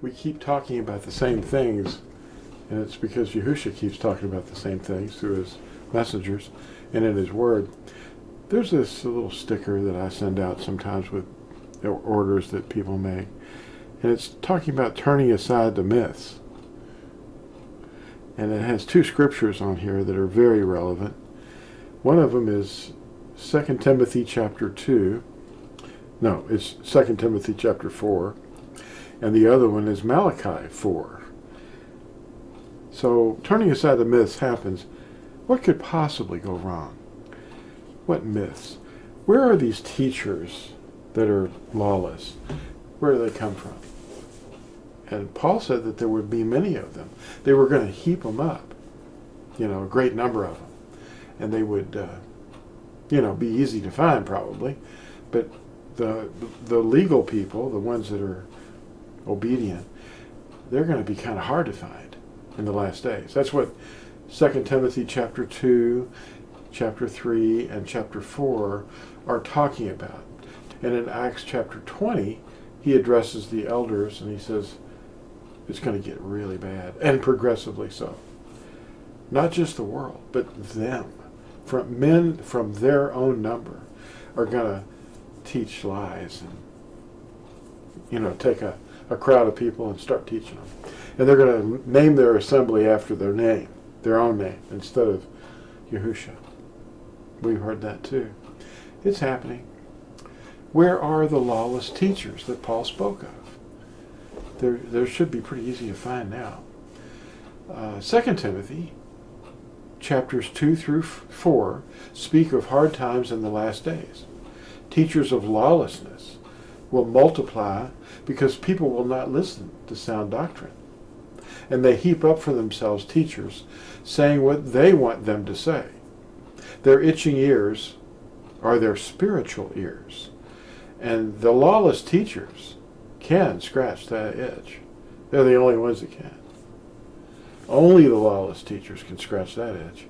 we keep talking about the same things, and it's because Yahusha keeps talking about the same things through his messengers and in his word. There's this little sticker that I send out sometimes with orders that people make, and it's talking about turning aside the myths. And it has two scriptures on here that are very relevant. One of them is 2 Timothy chapter 2. No, it's 2 Timothy chapter 4. And the other one is Malachi 4. So turning aside the myths happens. What could possibly go wrong? What myths? Where are these teachers that are lawless? Where do they come from? And Paul said that there would be many of them. They were going to heap them up, a great number of them. And they would, be easy to find probably. But the legal people, the ones that are obedient, they're going to be kind of hard to find in the last days. That's what 2 Timothy chapter 2, chapter 3, and chapter 4 are talking about. And in Acts chapter 20, he addresses the elders and he says, it's going to get really bad, and progressively so. Not just the world, but them. Men from their own number are going to teach lies and, take a crowd of people and start teaching them. And they're going to name their assembly after their name, their own name, instead of Yahusha. We've heard that too. It's happening. Where are the lawless teachers that Paul spoke of? There should be pretty easy to find now. 2 Timothy, chapters 2 through 4, speak of hard times in the last days. Teachers of lawlessness will multiply because people will not listen to sound doctrine. And they heap up for themselves teachers saying what they want them to say. Their itching ears are their spiritual ears. And the lawless teachers can scratch that itch. They're the only ones that can. Only the lawless teachers can scratch that itch.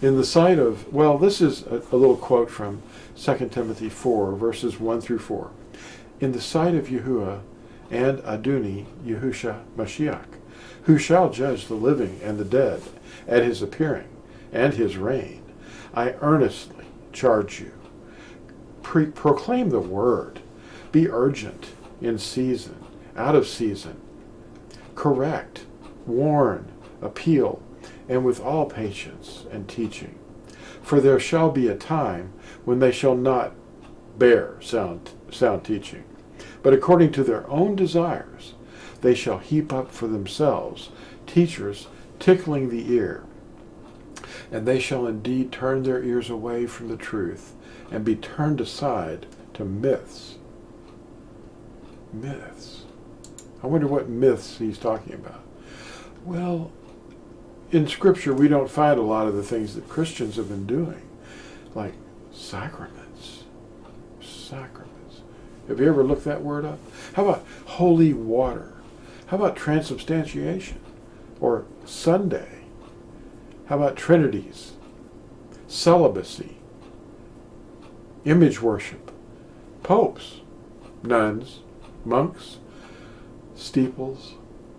In the sight of, this is a little quote from 2 Timothy 4, verses 1 through 4. In the sight of Yahuwah and Aduni, Yahusha Mashiach, who shall judge the living and the dead at his appearing and his reign, I earnestly charge you, proclaim the word. Be urgent, in season, out of season. Correct, warn, appeal, and with all patience and teaching. For there shall be a time when they shall not bear sound teaching, but according to their own desires they shall heap up for themselves teachers tickling the ear. And they shall indeed turn their ears away from the truth and be turned aside to myths. Myths. I wonder what myths he's talking about. Well, in Scripture we don't find a lot of the things that Christians have been doing, like sacraments. Sacraments. Have you ever looked that word up? How about holy water? How about transubstantiation? Or Sunday? How about trinities? Celibacy? Image worship? Popes? Nuns? Monks? Steeples?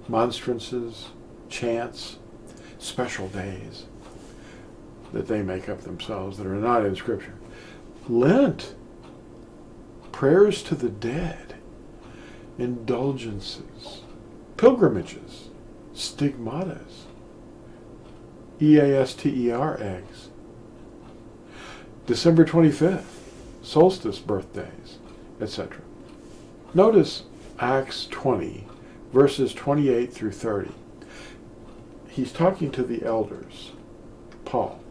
Monstrances? Chants? Special days that they make up themselves that are not in Scripture. Lent? Prayers to the dead? Indulgences? Pilgrimages? Stigmatas? EASTER eggs? December 25th? Solstice birthdays? Etc. Notice Acts 20, verses 28 through 30. He's talking to the elders, Paul.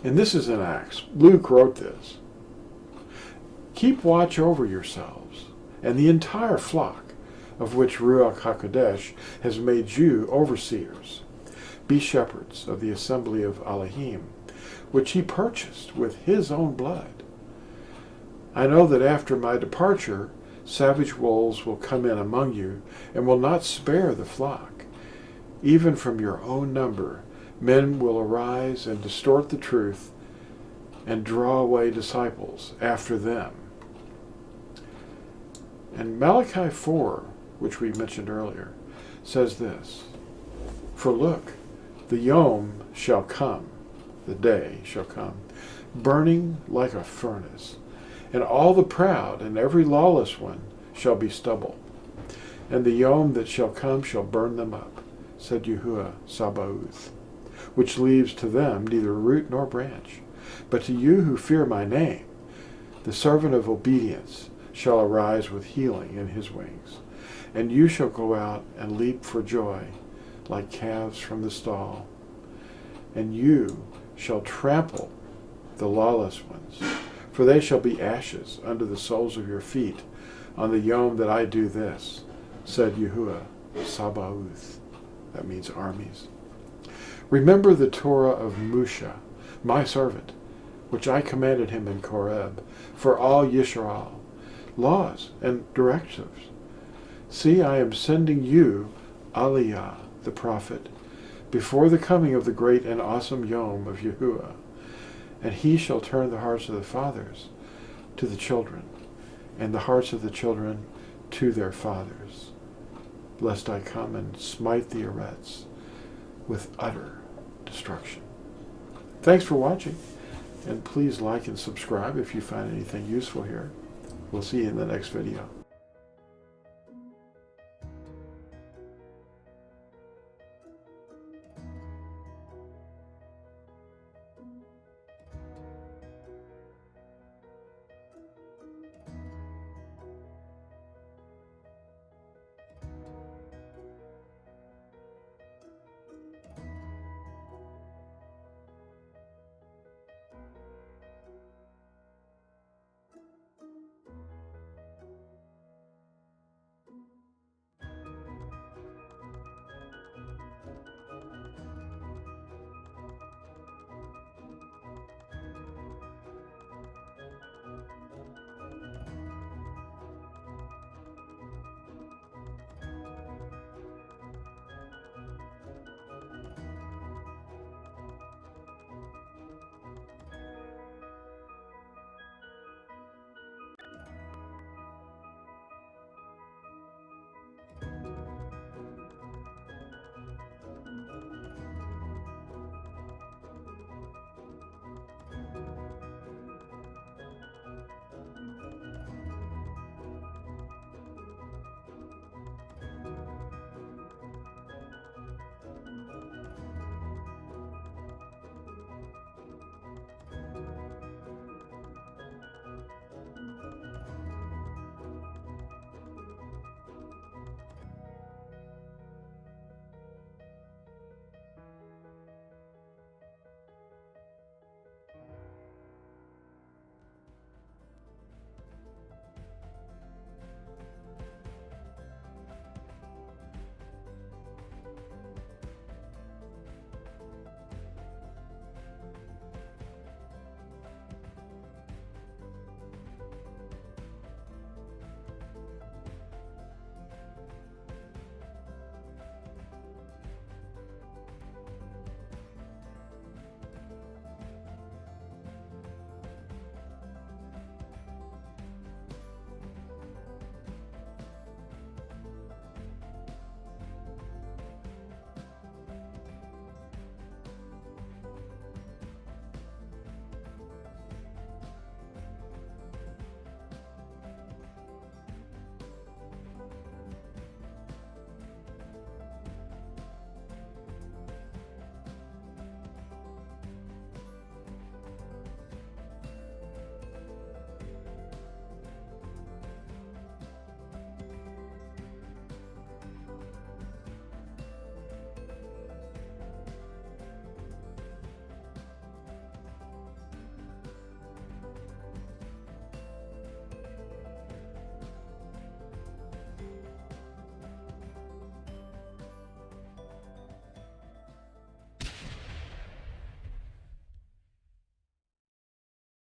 And this is in Acts. Luke wrote this. Keep watch over yourselves and the entire flock of which Ruach HaKodesh has made you overseers. Be shepherds of the assembly of Elohim, which he purchased with his own blood. I know that after my departure, savage wolves will come in among you and will not spare the flock. Even from your own number, men will arise and distort the truth and draw away disciples after them. And Malachi 4, which we mentioned earlier, says this, "For look, the yom shall come, the day shall come, burning like a furnace, and all the proud and every lawless one shall be stubble. And the yom that shall come shall burn them up, said Yahuwah Sabaoth, which leaves to them neither root nor branch. But to you who fear my name, the servant of obedience shall arise with healing in his wings. And you shall go out and leap for joy like calves from the stall. And you shall trample the lawless ones, for they shall be ashes under the soles of your feet on the yom that I do this, said Yahuwah Sabaoth." That means armies. "Remember the Torah of Musha, my servant, which I commanded him in Koreb, for all Yisrael, laws and directives. See, I am sending you, Aliyah, the prophet, before the coming of the great and awesome Yom of Yahuwah, and he shall turn the hearts of the fathers to the children, and the hearts of the children to their fathers, lest I come and smite the Eretz with utter destruction." Thanks for watching, and please like and subscribe if you find anything useful here. We'll see you in the next video.